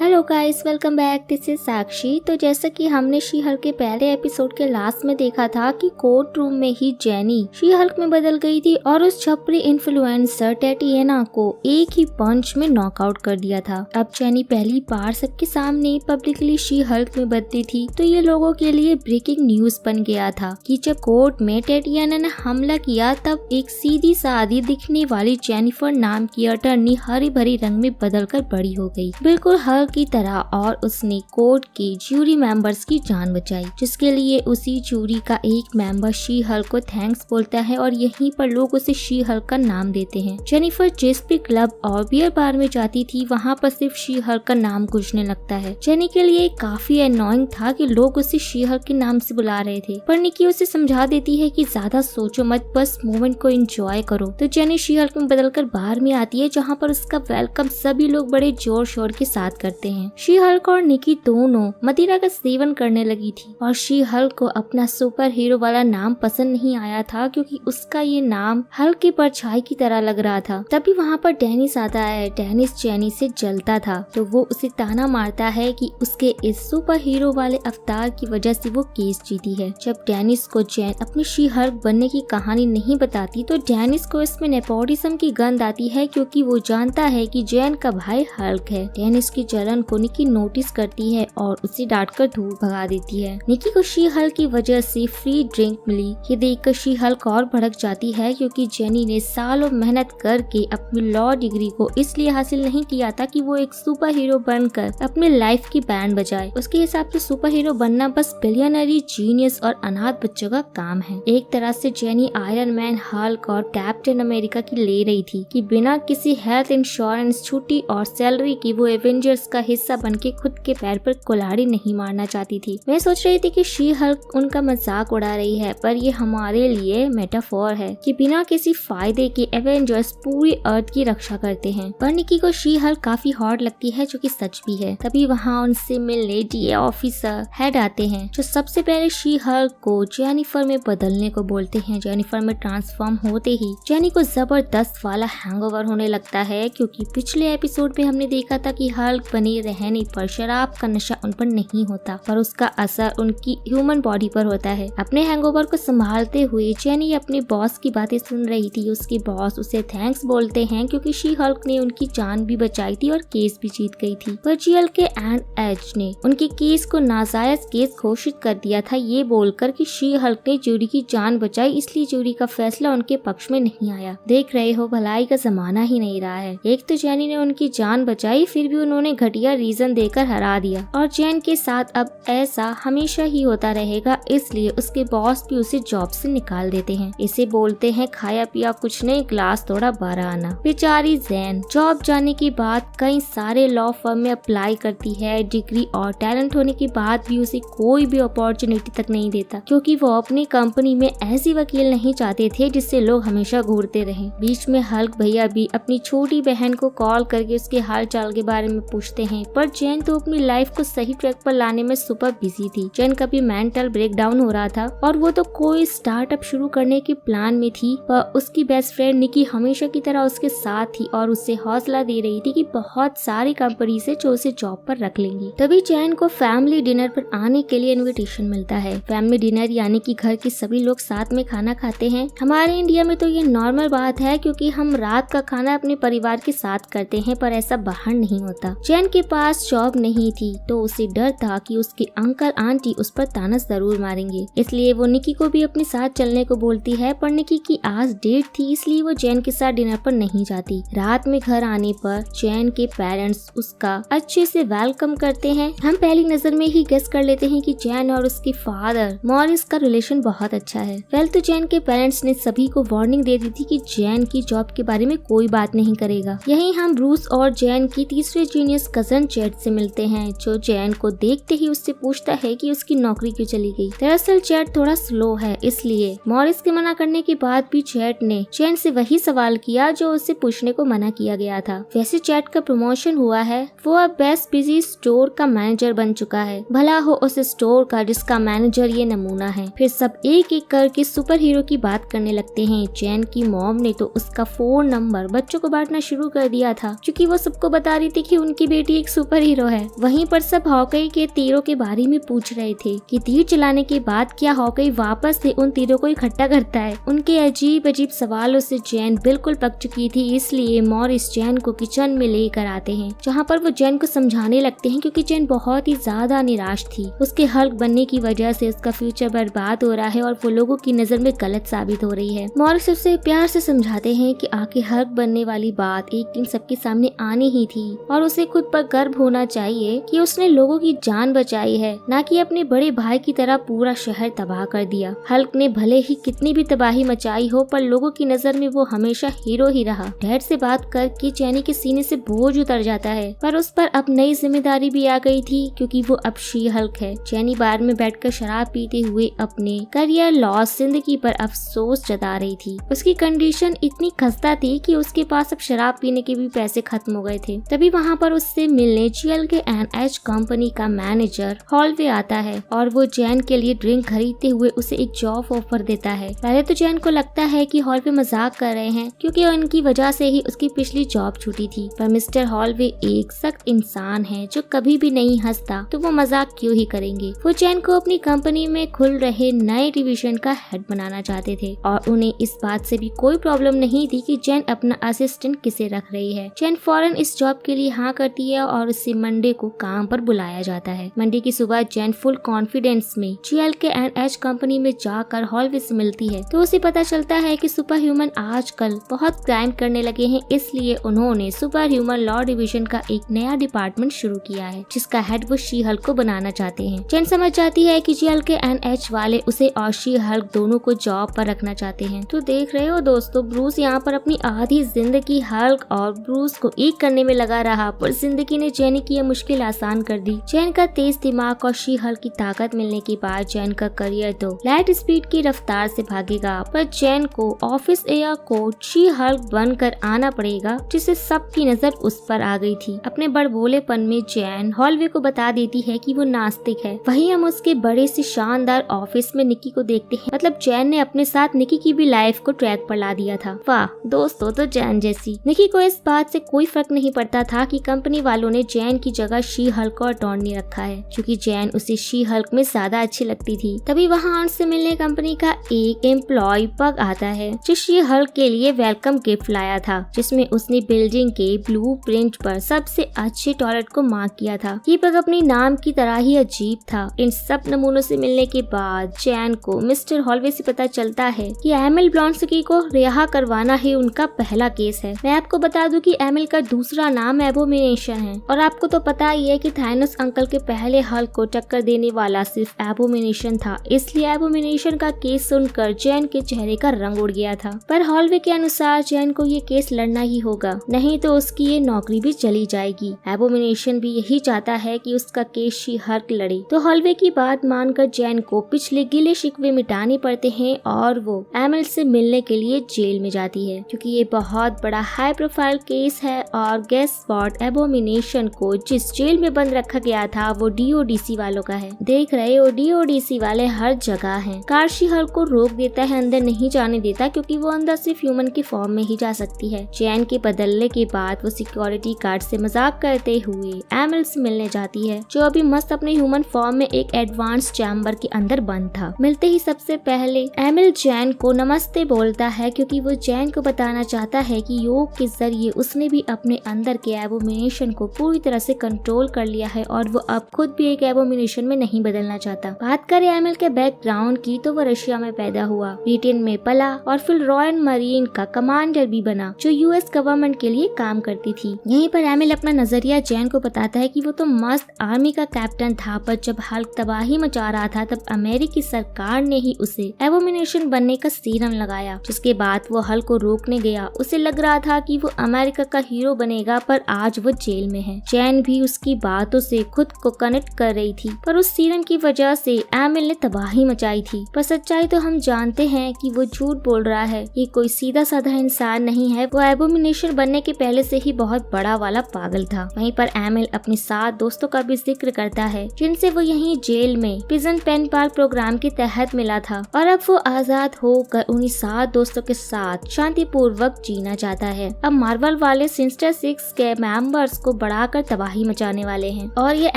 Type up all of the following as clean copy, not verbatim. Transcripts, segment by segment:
Hello guys, welcome back. This is Sakshi. तो जैसा कि हमने शी हल्क के पहले एपिसोड के लास्ट में देखा था कि कोर्ट रूम में ही जेनी शी हल्क में बदल गई थी और उस छपरी इन्फ्लुएंसर टैटियाना को एक ही पंच में नॉकआउट कर दिया था। अब जेनी पहली बार सबके सामने पब्लिकली शी हल्क में बदली थी तो ये लोगों के लिए ब्रेकिंग न्यूज बन गया था कि जब कोर्ट में टैटियाना ने हमला किया तब एक सीधी सादी दिखने वाली जेनिफर नाम की अटर्नी हरी भरी रंग में बदल कर बड़ी हो गई, बिल्कुल हल्क की तरह, और उसने कोर्ट के ज्यूरी मेंबर्स की जान बचाई, जिसके लिए उसी ज्यूरी का एक मेंबर शी हल्क को थैंक्स बोलता है और यहीं पर लोग उसे शी हल्क का नाम देते हैं। जेनिफर जिस भी क्लब और बियर बार में जाती थी वहाँ पर सिर्फ शी हल्क का नाम गूंजने लगता है। जेनी के लिए काफी एनोइंग था कि लोग उसे शी हल्क के नाम से बुला रहे थे, पर निकी उसे समझा देती है कि ज्यादा सोचो मत, बस मोमेंट को एंजॉय करो। तो जेनी शी हल्क में बदलकर बार में आती है जहाँ पर उसका वेलकम सभी लोग बड़े जोर शोर के साथ करते हैं। शी हल्क और निकी दोनों मदिरा का सेवन करने लगी थी और शी हल्क को अपना सुपर हीरो वाला नाम पसंद नहीं आया था क्योंकि उसका ये नाम हल्क की परछाई की तरह लग रहा था। तभी वहाँ पर डेनिस आता है। डेनिस जेनी से जलता था तो वो उसे ताना मारता है कि उसके इस सुपर हीरो वाले अवतार की वजह से वो केस जीती है। जब डेनिस को जैन अपनी शी हल्क बनने की कहानी नहीं बताती तो डेनिस को इसमें नेपोटिज्म की गंध आती है क्योंकि वो जानता है कि जैन का भाई हल्क है। डेनिस की जलन को निकी नोटिस करती है और उसे डांटकर दूर भगा देती है। निकी को शी हल्क की वजह से फ्री ड्रिंक मिली। ये देखकर शी हल्क और भड़क जाती है क्योंकि जेनी ने सालों मेहनत करके अपनी लॉ डिग्री को इसलिए हासिल नहीं किया था कि वो एक सुपर हीरो बनकर अपनी लाइफ की बैंड बजाए। उसके हिसाब से सुपर हीरो बनना बस बिलियनरी, जीनियस और अनाथ बच्चों का काम है। एक तरह से जेनी आयरन मैन, हल्क और कैप्टन अमेरिका की ले रही थी कि बिना किसी हेल्थ इंश्योरेंस, छुट्टी और सैलरी की वो एवेंजर्स का हिस्सा बनके खुद के पैर पर कुल्हाड़ी नहीं मारना चाहती थी। मैं सोच रही थी कि शी हल्क उनका मजाक उड़ा रही है, पर ये हमारे लिए मेटाफोर है कि बिना किसी फायदे के एवेंजर्स पूरी अर्थ की रक्षा करते हैं। पर निकी को शी हल्क काफी हॉट लगती है जो कि सच भी है। तभी वहाँ उनसे मिलने डीए ऑफिसर हेड आते हैं जो सबसे पहले शी हल्क को जेनिफर में बदलने को बोलते हैं। जेनिफर में ट्रांसफॉर्म होते ही जेनी को जबरदस्त वाला हैंगओवर होने लगता है क्योंकि पिछले एपिसोड में हमने देखा था कि हल्क बने रहने पर शराब का नशा उन पर नहीं होता, पर उसका असर उनकी ह्यूमन बॉडी पर होता है। अपने हैंगओवर को संभालते हुए जेनी अपने बॉस की बातें सुन रही थी। उसके बॉस उसे थैंक्स बोलते हैं क्योंकि शी हल्क ने उनकी जान भी बचाई थी और केस भी जीत गई थी। पर जीएल के एंड एज ने उनके केस को नाजायज केस घोषित कर दिया था, ये बोलकर कि शी हल्क ने जूरी की जान बचाई, इसलिए जूरी का फैसला उनके पक्ष में नहीं आया। देख रहे हो, भलाई का जमाना ही नहीं रहा है। एक तो जेनी ने उनकी जान बचाई, फिर भी उन्होंने घटिया रीजन देकर हरा दिया और जैन के साथ अब ऐसा हमेशा ही होता रहेगा, इसलिए उसके बॉस भी उसे जॉब से निकाल देते हैं। इसे बोलते हैं खाया पिया कुछ नहीं, ग्लास तोड़ा 12 आना। बेचारी जैन जॉब जाने के बाद कई सारे लॉ फर्म में अप्लाई करती है। डिग्री और टैलेंट होने के बाद भी उसे कोई भी अपॉर्चुनिटी तक नहीं देता क्योंकि वो अपनी कंपनी में ऐसी वकील नहीं चाहते थे जिससे लोग हमेशा घूरते रहे। बीच में हल्क भैया भी अपनी छोटी बहन को कॉल करके उसके हाल चाल के बारे में पूछते हैं, पर जैन तो अपनी लाइफ को सही ट्रैक पर लाने में सुपर बिजी थी। जैन का भी मेंटल ब्रेकडाउन हो रहा था और वो तो कोई स्टार्टअप शुरू करने के प्लान में थी, पर उसकी बेस्ट फ्रेंड निकी हमेशा की तरह उसके साथ थी और उसे हौसला दे रही थी कि बहुत सारी कंपनी से जो उसे जॉब पर रख लेंगी। तभी जैन को फैमिली डिनर पर आने के लिए इन्विटेशन मिलता है। फैमिली डिनर यानी कि घर के सभी लोग साथ में खाना खाते हैं। हमारे इंडिया में तो ये नॉर्मल बात है क्योंकि हम रात का खाना अपने परिवार के साथ करते हैं, पर ऐसा बाहर नहीं होता। जैन के पास जॉब नहीं थी तो उसे डर था कि उसके अंकल आंटी उस पर ताना जरूर मारेंगे, इसलिए वो निकी को भी अपने साथ चलने को बोलती है। पर निकी की आज डेट थी इसलिए वो जैन के साथ डिनर पर नहीं जाती। रात में घर आने पर जैन के पेरेंट्स उसका अच्छे से वेलकम करते हैं। हम पहली नजर में ही गेस कर लेते हैं कि जैन और उसके फादर मॉरिस का रिलेशन बहुत अच्छा है। वेल तो जैन के पेरेंट्स ने सभी को वार्निंग दे दी थी कि जैन की जॉब के बारे में कोई बात नहीं करेगा। यहीं हम ब्रूस और जैन की तीसरे जीनियस कजन चैट से मिलते हैं जो जैन को देखते ही उससे पूछता है कि उसकी नौकरी क्यों चली गई। दरअसल चैट थोड़ा स्लो है, इसलिए मॉरिस के मना करने के बाद भी चैट ने जैन से वही सवाल किया जो उससे पूछने को मना किया गया था। वैसे चैट का प्रमोशन हुआ है, वो अब बेस्ट बिजी स्टोर का मैनेजर बन चुका है। भला हो उस स्टोर का जिसका मैनेजर ये नमूना है। फिर सब एक एक करके सुपर हीरो की बात करने लगते हैं। जैन की मॉम ने तो उसका फोन नंबर बच्चों को बांटना शुरू कर दिया था क्योंकि वो सबको बता रही थी कि उनकी बेटी भी एक सुपर हीरो है। वहीं पर सब हॉकी के तीरों के बारे में पूछ रहे थे कि तीर चलाने के बाद क्या हॉकी वापस से उन तीरों को इकट्ठा करता है। उनके अजीब अजीब सवालों से जैन बिल्कुल पक चुकी थी, इसलिए मॉरिस जैन को किचन में लेकर आते हैं, जहाँ पर वो जैन को समझाने लगते हैं क्योंकि जैन बहुत ही ज्यादा निराश थी। उसके हल्क बनने की वजह से उसका फ्यूचर बर्बाद हो रहा है और वो लोगों की नजर में गलत साबित हो रही है। मॉरिस उसे प्यार से समझाते हैं कि आखिर हल्क बनने वाली बात एक दिन सबके सामने आनी ही थी और उसे खुद पर गर्व होना चाहिए कि उसने लोगों की जान बचाई है, न कि अपने बड़े भाई की तरह पूरा शहर तबाह कर दिया। हल्क ने भले ही कितनी भी तबाही मचाई हो, पर लोगों की नजर में वो हमेशा हीरो ही रहा। डैड से बात करके जैनी के सीने से बोझ उतर जाता है, पर उस पर अब नई जिम्मेदारी भी आ गई थी क्योंकि वो अब शी हल्क है। जैनी बार में बैठकर शराब पीते हुए अपने करियर लॉस जिंदगी पर अफसोस जता रही थी। उसकी कंडीशन इतनी खस्ता थी कि उसके पास अब शराब पीने के भी पैसे खत्म हो गए थे। तभी वहाँ पर उससे मिलने GLK&H कंपनी का मैनेजर हॉलवे आता है और वो जैन के लिए ड्रिंक खरीदते हुए उसे एक जॉब ऑफर देता है। पहले तो जैन को लगता है कि हॉलवे मजाक कर रहे हैं क्योंकि उनकी वजह से ही उसकी पिछली जॉब छूटी थी, पर मिस्टर हॉलवे एक सख्त इंसान है जो कभी भी नहीं हंसता, तो वो मजाक क्यों ही करेंगे। वो जैन को अपनी कंपनी में खुल रहे नए डिवीजन का हेड बनाना चाहते थे और उन्हें इस बात से भी कोई प्रॉब्लम नहीं थी कि जैन अपना असिस्टेंट किसे रख रही है। जैन फौरन इस जॉब के लिए हाँ करती है और उसे मंडे को काम पर बुलाया जाता है। मंडे की सुबह जैन फुल कॉन्फिडेंस में GLK&H कंपनी में जाकर हॉलवे से मिलती है, तो उसे पता चलता है कि सुपर ह्यूमन आजकल बहुत क्राइम करने लगे हैं, इसलिए उन्होंने सुपर ह्यूमन लॉ डिवीजन का एक नया डिपार्टमेंट शुरू किया है जिसका हेड वो शी हल्क को बनाना चाहते हैं। जैन समझ जाती है कि GLK&H वाले उसे और शी हल्क दोनों को जॉब पर रखना चाहते हैं। तो देख रहे हो दोस्तों, ब्रूस यहाँ पर अपनी आधी जिंदगी हल्क और ब्रूस को एक करने में लगा रहा, पर जिंदगी ने जैन की यह मुश्किल आसान कर दी। जैन का तेज दिमाग और शी हल्क की ताकत मिलने के बाद जैन का करियर तो लाइट स्पीड की रफ्तार से भागेगा, पर जैन को office air coach she Hulk बनकर आना पड़ेगा, जिससे सबकी नजर उस पर आ गई थी। अपने बड़बोलेपन में जैन हॉलवे को बता देती है कि वो नास्तिक है। वहीं हम उसके बड़े से शानदार ऑफिस में निकी को देखते हैं, मतलब जैन ने अपने साथ निकी की भी लाइफ को ट्रैक पर ला दिया था। वाह दोस्तों, तो जैन जैसी। निकी को इस बात से कोई फर्क नहीं पड़ता था कि कंपनी वालों ने जैन की जगह शी हल्क को अटॉर्नी रखा है, क्योंकि जैन उसे शी हल्क में ज्यादा अच्छी लगती थी। तभी वहाँ ऑन से मिलने कंपनी का एक एम्प्लॉय पग आता है जो शी हल्क के लिए वेलकम गिफ्ट लाया था, जिसमें उसने बिल्डिंग के ब्लूप्रिंट पर सबसे अच्छे टॉयलेट को मार्क किया था। ये पग अपने नाम की तरह ही अजीब था। इन सब नमूनों से मिलने के बाद जैन को मिस्टर हॉलवे से पता चलता है कि एमिल ब्लॉन्स्की को रिहा करवाना ही उनका पहला केस है। मैं आपको बता दूं कि एमिल का दूसरा नाम एबोमिनेशन है, और आपको तो पता ही है कि थानोस अंकल के पहले हल्क को टक्कर देने वाला सिर्फ एबोमिनेशन था, इसलिए एबोमिनेशन का केस सुनकर जैन के चेहरे का रंग उड़ गया था। पर हॉलवे के अनुसार जैन को ये केस लड़ना ही होगा, नहीं तो उसकी ये नौकरी भी चली जाएगी। एबोमिनेशन भी यही चाहता है कि उसका केस शी हल्क लड़े, तो हॉलवे की बात मानकर जैन को पिछले गिले शिकवे मिटाने पड़ते हैं और वो एमिल से मिलने के लिए जेल में जाती है, क्योंकि ये बहुत बड़ा हाई प्रोफाइल केस है। और गेस स्पॉट एबोमिनेशन को जिस जेल में बंद रखा गया था वो DODC वालों का है। देख रहे हो, DODC वाले हर जगह हैं। कार शी हल्क को रोक देता है, अंदर नहीं जाने देता, क्योंकि वो अंदर सिर्फ ह्यूमन के फॉर्म में ही जा सकती है। जैन के बदलने के बाद वो सिक्योरिटी गार्ड से मजाक करते हुए एमिल से मिलने जाती है, जो अभी मस्त अपने ह्यूमन फॉर्म में एक एडवांस चैम्बर के अंदर बंद था। मिलते ही सबसे पहले एमिल जैन को नमस्ते बोलता है, क्योंकि वो जैन को बताना चाहता है कि योग के जरिए उसने भी अपने अंदर के एबोमिनेशन को पूरी तरह से कंट्रोल कर लिया है और वो अब खुद भी एक एबोमिनेशन में नहीं बदलना चाहता। बात करें एमिल के बैकग्राउंड की, तो वो रशिया में पैदा हुआ, ब्रिटेन में पला और फिर रॉयल मरीन का कमांडर भी बना, जो US गवर्नमेंट के लिए काम करती थी। यहीं पर एमिल अपना नजरिया जैन को बताता है कि वो तो मस्त आर्मी का कैप्टन था, पर जब हल्क तबाही मचा रहा था तब अमेरिकी सरकार ने ही उसे एबोमिनेशन बनने का सीरम लगाया, जिसके बाद वो हल्क को रोकने गया। उसे लग रहा था कि वो अमेरिका का हीरो बनेगा, पर आज वो जेल में है। जैन भी उसकी बातों से खुद को कनेक्ट कर रही थी, पर उस सीरम की वजह से एमिल ने तबाही मचाई थी। पर सच्चाई तो हम जानते हैं कि वो झूठ बोल रहा है। ये कोई सीधा साधा इंसान नहीं है, वो एबोमिनेशन बनने के पहले से ही बहुत बड़ा वाला पागल था। वहीं पर एमिल अपने 7 दोस्तों का भी जिक्र करता है, जिनसे वो यहीं जेल में प्रिजन पेन पाल प्रोग्राम के तहत मिला था, और अब वो आजाद होकर उन्हीं 7 दोस्तों के साथ शांतिपूर्वक जीना चाहता है। अब मार्वल वाले सिनिस्टर 6 के मेंबर्स को को बढ़ाकर तबाही मचाने वाले हैं। और ये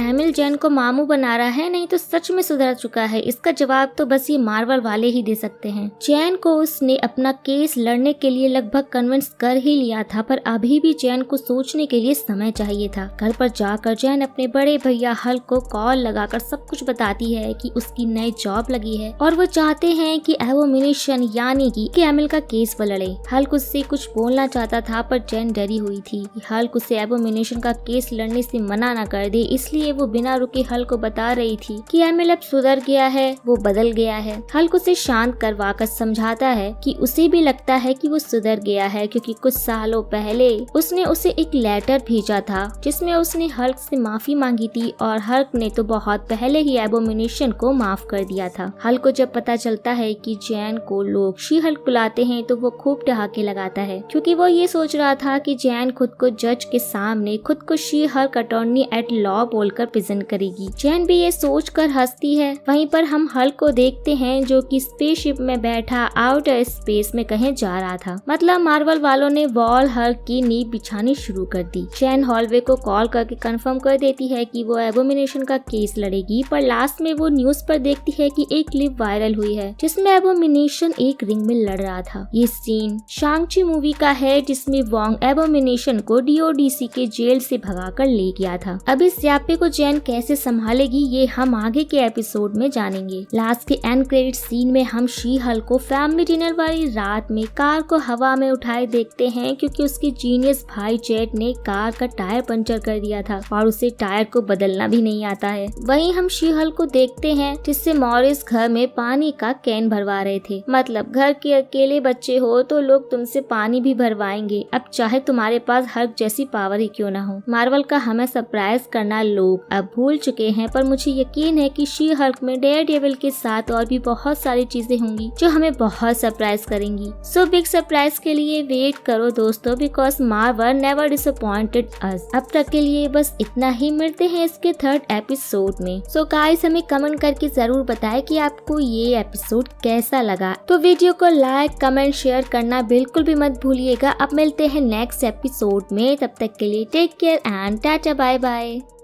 एमिल जैन को मामू बना रहा है, नहीं तो सच में सुधर चुका है? इसका जवाब तो बस ये मार्वल वाले ही दे सकते हैं। जैन को उसने अपना केस लड़ने के लिए लगभग कन्विंस कर ही लिया था, पर अभी भी जैन को सोचने के लिए समय चाहिए था। घर पर जाकर जैन अपने बड़े भैया हल्क को कॉल लगाकर सब कुछ बताती है कि उसकी नई जॉब लगी है और वो चाहते हैं कि एबोमिनेशन यानी कि एमिल का केस वो लड़े। हल्क उससे कुछ बोलना चाहता था, पर जैन डरी हुई थी कि हल्क उसे एबोमिनेशन का केस लड़ने से मना न कर दे, इसलिए वो बिना रुके हल्क को बता रही थी कि एमिल अब सुधर गया है, वो बदल गया है। हल्क उसे शांत करवाकर समझाता है कि उसे भी लगता है कि वो सुधर गया है, क्योंकि कुछ सालों पहले उसने उसे एक लेटर भेजा था जिसमें उसने हल्क से माफी मांगी थी और हल्क ने तो बहुत पहले ही एबोमिनेशन को माफ कर दिया था। हल्क को जब पता चलता है कि जैन को लोग शी हल्क बुलाते हैं तो वो खूब ठहाके लगाता है, क्योंकि वो ये सोच रहा था कि जैन खुद को जज के सामने खुद को She Hulk attorney at law बोलकर प्रेजेंट करेगी। जैन भी ये सोच कर हंसती है। वहीं पर हम हल्क को देखते हैं जो कि स्पेसशिप में बैठा आउटर स्पेस में कहीं जा रहा था। मतलब मार्वल वालों ने वॉल हल्क की नींव बिछानी शुरू कर दी। जैन हॉलवे को कॉल करके कंफर्म कर देती है कि वो एबोमिनेशन का केस लड़ेगी, पर लास्ट में वो न्यूज पर देखती है कि एक क्लिप वायरल हुई है जिसमें एबोमिनेशन एक रिंग में लड़ रहा था। ये सीन शांग-ची मूवी का है जिसमें वोंग एबोमिनेशन को डीओडीसी के जेल से भगाकर ले गया था। अब इस स्यापे को जैन कैसे संभालेगी ये हम आगे के एपिसोड में जानेंगे। लास्ट के एंड क्रेडिट सीन में हम शी हल्क को फैमिली डिनर वाली रात में कार को हवा में उठाए देखते हैं, क्योंकि उसके जीनियस भाई जेट ने कार का टायर पंचर कर दिया था और उसे टायर को बदलना भी नहीं आता है। वहीं हम शी हल्क को देखते हैं जिससे मॉरिस घर में पानी का कैन भरवा रहे थे। मतलब घर के अकेले बच्चे हो तो लोग तुमसे पानी भी भरवाएंगे, अब चाहे तुम्हारे पास हल्क जैसी पावर ही क्यों ना हो। मार्वल का हमें सरप्राइज करना लोग अब भूल चुके हैं, पर मुझे यकीन है कि शी हल्क में डेयरडेविल के साथ और भी बहुत सारी चीजें होंगी जो हमें बहुत सरप्राइज करेंगी। सो बिग सरप्राइज के लिए वेट करो दोस्तों, बिकॉज मार्वल नेवर डिसअपॉइंटेड अस। अब तक के लिए बस इतना ही, मिलते हैं इसके थर्ड एपिसोड में। सो गाइस हमें कमेंट करके जरूर बताएं कि आपको ये एपिसोड कैसा लगा। तो वीडियो को लाइक कमेंट शेयर करना बिल्कुल भी मत भूलिएगा। अब मिलते हैं नेक्स्ट एपिसोड में, तब तक के लिए take care and tata bye bye.